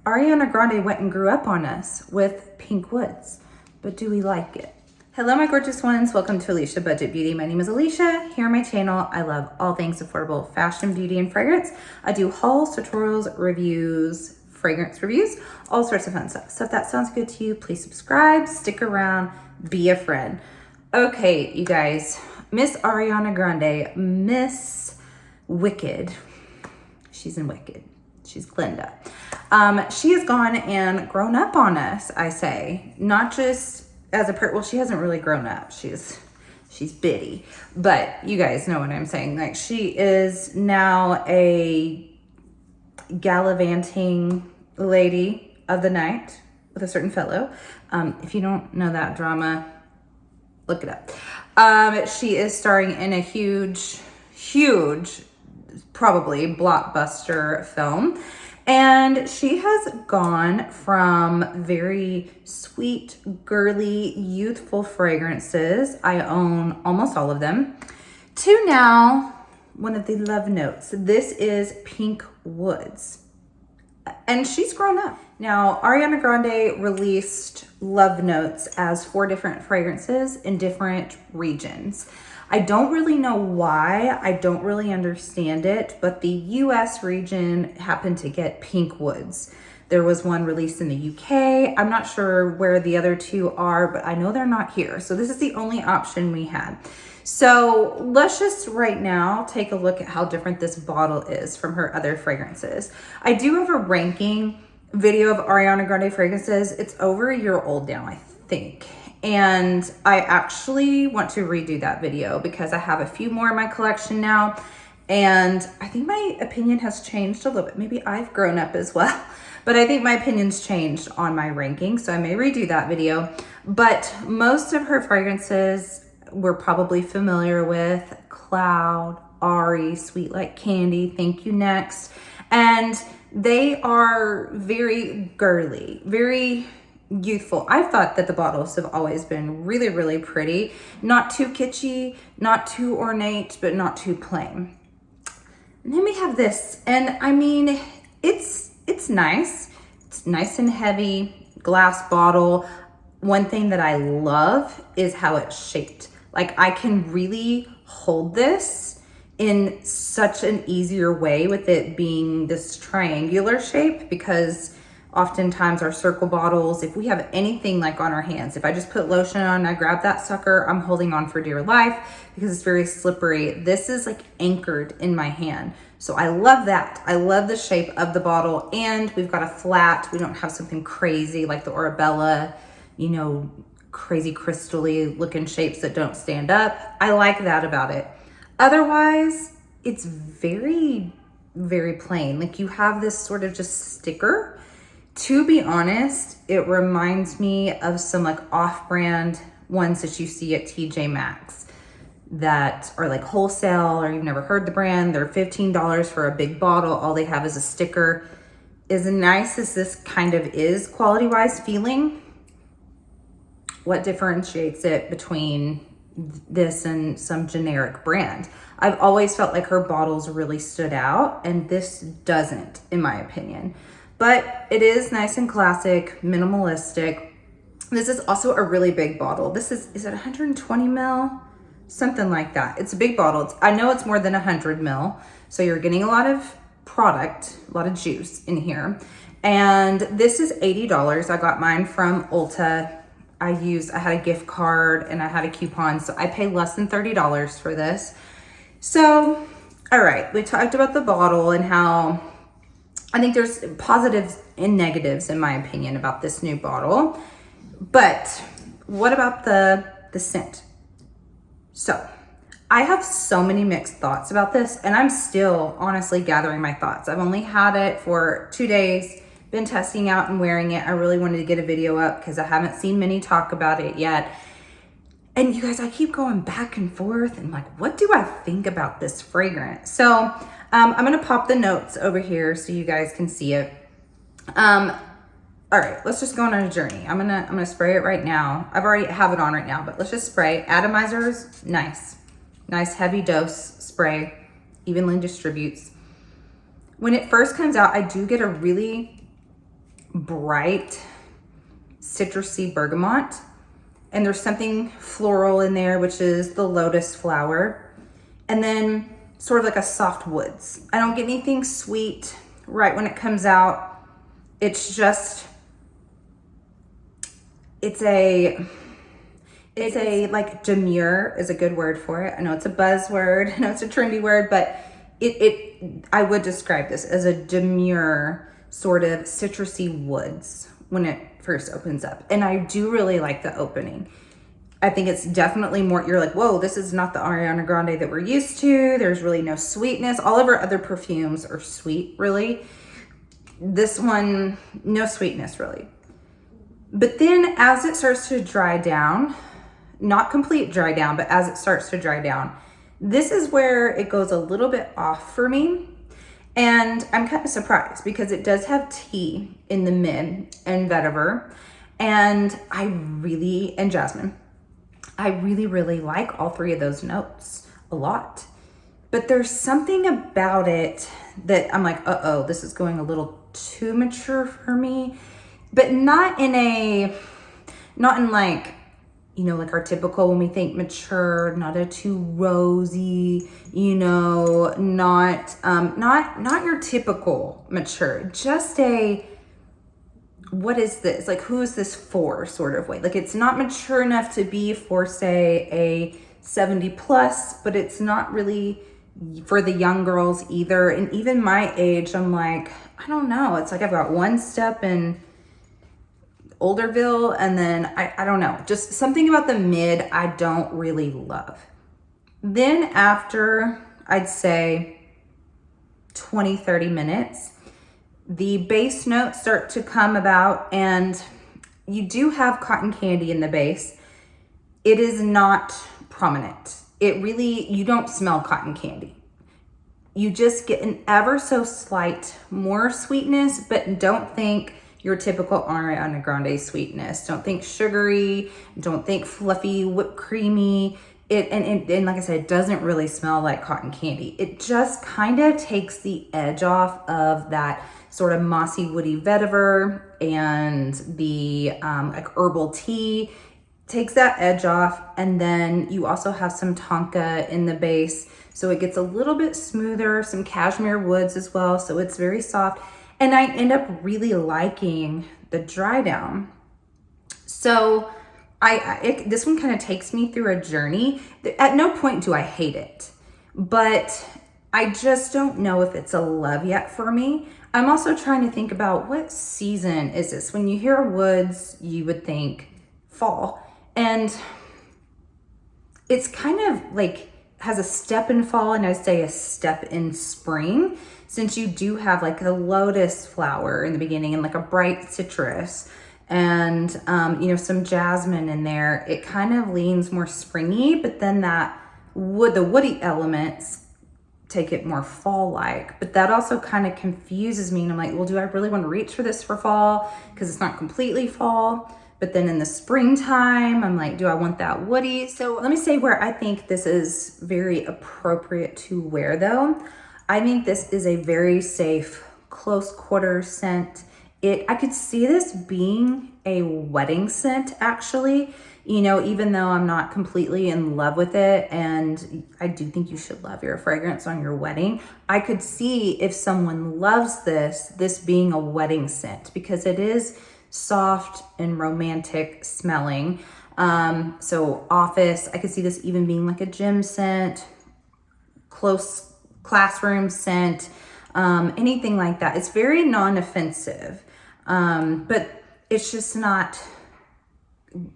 Ariana Grande went and grew up on us with pink woods, but do we like it? Hello, my gorgeous ones. Welcome to Alicia Budget Beauty. My name is Alicia. Here on my channel, I love all things affordable fashion, beauty, and fragrance. I do hauls, tutorials, reviews, fragrance reviews, all sorts of fun stuff. So if that sounds good to you, please subscribe, stick around, be a friend. Okay, you guys, Miss Ariana Grande, Miss Wicked. She's in Wicked. She's Glinda. She has gone and grown up on us, I say. Not just as a well, she hasn't really grown up. She's bitty. But you guys know what I'm saying. Like, she is now a gallivanting lady of the night with a certain fellow. If you don't know that drama, look it up. She is starring in a huge, probably blockbuster film. And she has gone from very sweet, girly, youthful fragrances, I own almost all of them, to now one of the love notes. This is Pink Woods. And she's grown up. Now, Ariana Grande released love notes as 4 different fragrances in different regions. I don't really know why. I don't really understand it, but the US region happened to get Pink Woods. There was one released in the UK. I'm not sure where the other 2 are, but I know they're not here. So this is the only option we had. So let's just right now take a look at how different this bottle is from her other fragrances. I do have a ranking video of Ariana Grande fragrances. It's over a year old now, I think. And I actually want to redo that video because I have a few more in my collection now. And I think my opinion has changed a little bit. Maybe I've grown up as well. But I think my opinion's changed on my ranking. So I may redo that video. But most of her fragrances we're probably familiar with. Cloud, Ari, Sweet Like Candy, Thank You Next. And they are very girly, very youthful. I thought that the bottles have always been really, really pretty. Not too kitschy, not too ornate, but not too plain. And then we have this, and I mean, it's nice. It's nice and heavy, glass bottle. One thing that I love is how it's shaped. Like, I can really hold this in such an easier way with it being this triangular shape, because oftentimes our circle bottles, if we have anything like on our hands, if I just put lotion on and I grab that sucker, I'm holding on for dear life because it's very slippery. This is like anchored in my hand. So I love that. I love the shape of the bottle, and we've got a flat. We don't have something crazy like the Arabella, you know, crazy crystally looking shapes that don't stand up. I like that about it. Otherwise, it's very, very plain. Like, you have this sort of just sticker. To be honest, it reminds me of some like off-brand ones that you see at TJ Maxx that are like wholesale, or you've never heard the brand. They're $15 for a big bottle. All they have is a sticker. As nice as this kind of is quality-wise feeling, what differentiates it between this and some generic brand? I've always felt like her bottles really stood out, and this doesn't, in my opinion. But it is nice and classic, minimalistic. This is also a really big bottle. This is it 120 ml? Something like that. It's a big bottle. I know it's more than 100 ml. So you're getting a lot of product, a lot of juice in here. And this is $80. I got mine from Ulta. I had a gift card and I had a coupon. So I paid less than $30 for this. So, all right. We talked about the bottle and how I think there's positives and negatives, in my opinion, about this new bottle. But what about the scent? So I have so many mixed thoughts about this, and I'm still honestly gathering my thoughts. I've only had it for 2 days, been testing out and wearing it. I really wanted to get a video up because I haven't seen many talk about it yet. And you guys, I keep going back and forth and like, what do I think about this fragrance? So I'm gonna pop the notes over here so you guys can see it. All right, let's just go on a journey. I'm gonna spray it right now. I've already have it on right now, but let's just spray. Atomizers, nice heavy dose spray, evenly distributes. When it first comes out, I do get a really bright citrusy bergamot. And there's something floral in there, which is the lotus flower. And then sort of like a soft woods. I don't get anything sweet right when it comes out. It's just, it's a like demure is a good word for it. I know it's a buzzword, I know it's a trendy word, but I would describe this as a demure sort of citrusy woods when it first opens up. And I do really like the opening. I think it's definitely more, you're like, whoa, this is not the Ariana Grande that we're used to. There's really no sweetness. All of our other perfumes are sweet, really. This one, no sweetness, really. But then as it starts to dry down, not complete dry down, but as it starts to dry down, this is where it goes a little bit off for me. And I'm kind of surprised because it does have tea in the mid and vetiver. And jasmine. I really, really like all three of those notes a lot. But there's something about it that I'm like, uh-oh, this is going a little too mature for me. But not in like, you know, like our typical when we think mature, not a too rosy, you know, not your typical mature, just a, what is this? Like, who is this for sort of way? Like, it's not mature enough to be for, say, a 70 plus, but it's not really for the young girls either. And even my age, I'm like, I don't know. It's like I've got one step in Olderville, and then I don't know, just something about the mid I don't really love. Then after, I'd say 20-30 minutes, the base notes start to come about, and you do have cotton candy in the base. It is not prominent. It really, you don't smell cotton candy. You just get an ever so slight more sweetness, but don't think your typical Ariana Grande sweetness. Don't think sugary, don't think fluffy, whipped creamy. And like I said, it doesn't really smell like cotton candy. It just kind of takes the edge off of that sort of mossy, woody vetiver and the like herbal tea. Takes that edge off. And then you also have some tonka in the base. So it gets a little bit smoother, some cashmere woods as well. So it's very soft. And I end up really liking the dry down. So this one kind of takes me through a journey. At no point do I hate it, but I just don't know if it's a love yet for me. I'm also trying to think about what season is this? When you hear woods, you would think fall. And it's kind of like has a step in fall and I'd say a step in spring, since you do have like a lotus flower in the beginning and like a bright citrus and, you know, some jasmine in there. It kind of leans more springy, but then the woody elements take it more fall-like. But that also kind of confuses me. And I'm like, well, do I really want to reach for this for fall? Because it's not completely fall. But then in the springtime, I'm like, do I want that woody? So let me say where I think this is very appropriate to wear though. I think this is a very safe, close quarter scent. I could see this being a wedding scent actually, you know, even though I'm not completely in love with it. And I do think you should love your fragrance on your wedding. I could see if someone loves this being a wedding scent because it is soft and romantic smelling. So office, I could see this even being like a gym scent, close classroom scent, anything like that. It's very non-offensive, but it's just not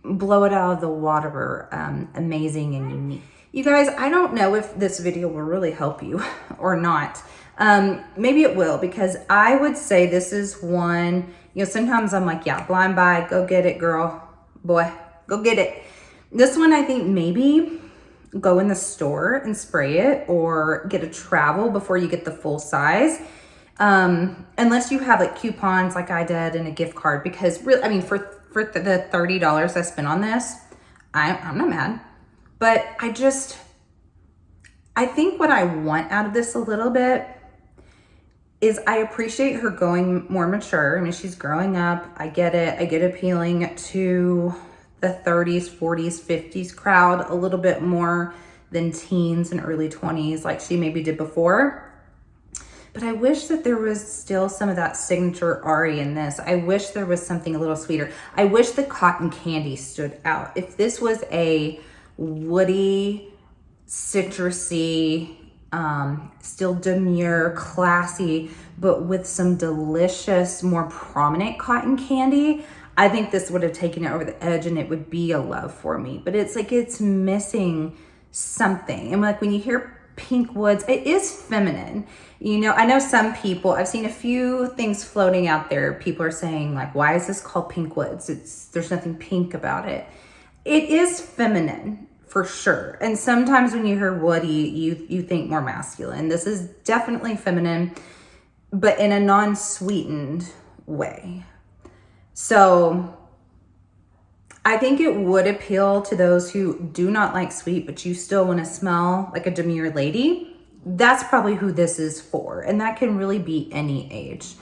blow it out of the water, amazing and unique. You guys, I don't know if this video will really help you or not. Maybe it will, because I would say this is one, you know, sometimes I'm like, yeah, blind buy, go get it, girl, boy, go get it. This one, I think maybe go in the store and spray it or get a travel before you get the full size. Unless you have like coupons like I did and a gift card, because really, I mean, for the $30 I spent on this, I'm not mad, but I think what I want out of this a little bit is I appreciate her going more mature. I mean, she's growing up. I get it. I get appealing to the 30s, 40s, 50s crowd a little bit more than teens and early 20s like she maybe did before. But I wish that there was still some of that signature Ari in this. I wish there was something a little sweeter. I wish the cotton candy stood out. If this was a woody, citrusy, still demure, classy, but with some delicious, more prominent cotton candy, I think this would have taken it over the edge and it would be a love for me. But it's like it's missing something. And like when you hear pink woods, it is feminine. You know, I know some people, I've seen a few things floating out there. People are saying like, why is this called pink woods? There's nothing pink about it. It is feminine for sure. And sometimes when you hear woody, you think more masculine. This is definitely feminine, but in a non-sweetened way. So I think it would appeal to those who do not like sweet, but you still want to smell like a demure lady. That's probably who this is for. And that can really be any age.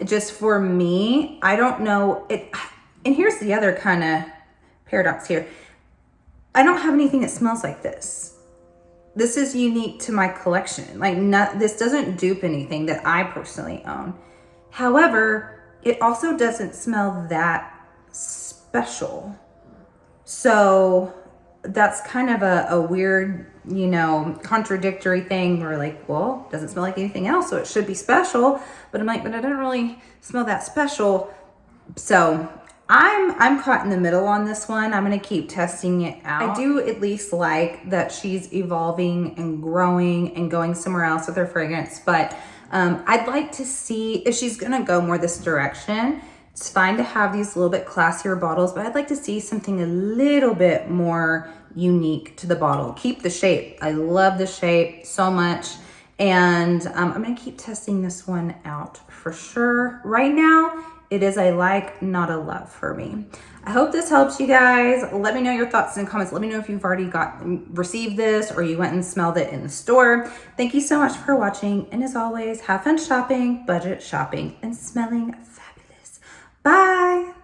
Just for me, I don't know it. And here's the other kind of paradox here. I don't have anything that smells like this. This is unique to my collection. Like this doesn't dupe anything that I personally own. However, it also doesn't smell that special. So that's kind of a weird, you know, contradictory thing. We're like, well, it doesn't smell like anything else, so it should be special. But I'm like, but I don't really smell that special. So I'm caught in the middle on this one. I'm going to keep testing it out. I do at least like that she's evolving and growing and going somewhere else with her fragrance. But I'd like to see if she's going to go more this direction. It's fine to have these a little bit classier bottles, but I'd like to see something a little bit more unique to the bottle. Keep the shape. I love the shape so much. And I'm going to keep testing this one out for sure. Right now, it is a like, not a love for me. I hope this helps you guys. Let me know your thoughts in the comments. Let me know if you've already received this or you went and smelled it in the store. Thank you so much for watching. And as always, have fun shopping, budget shopping, and smelling fabulous. Bye.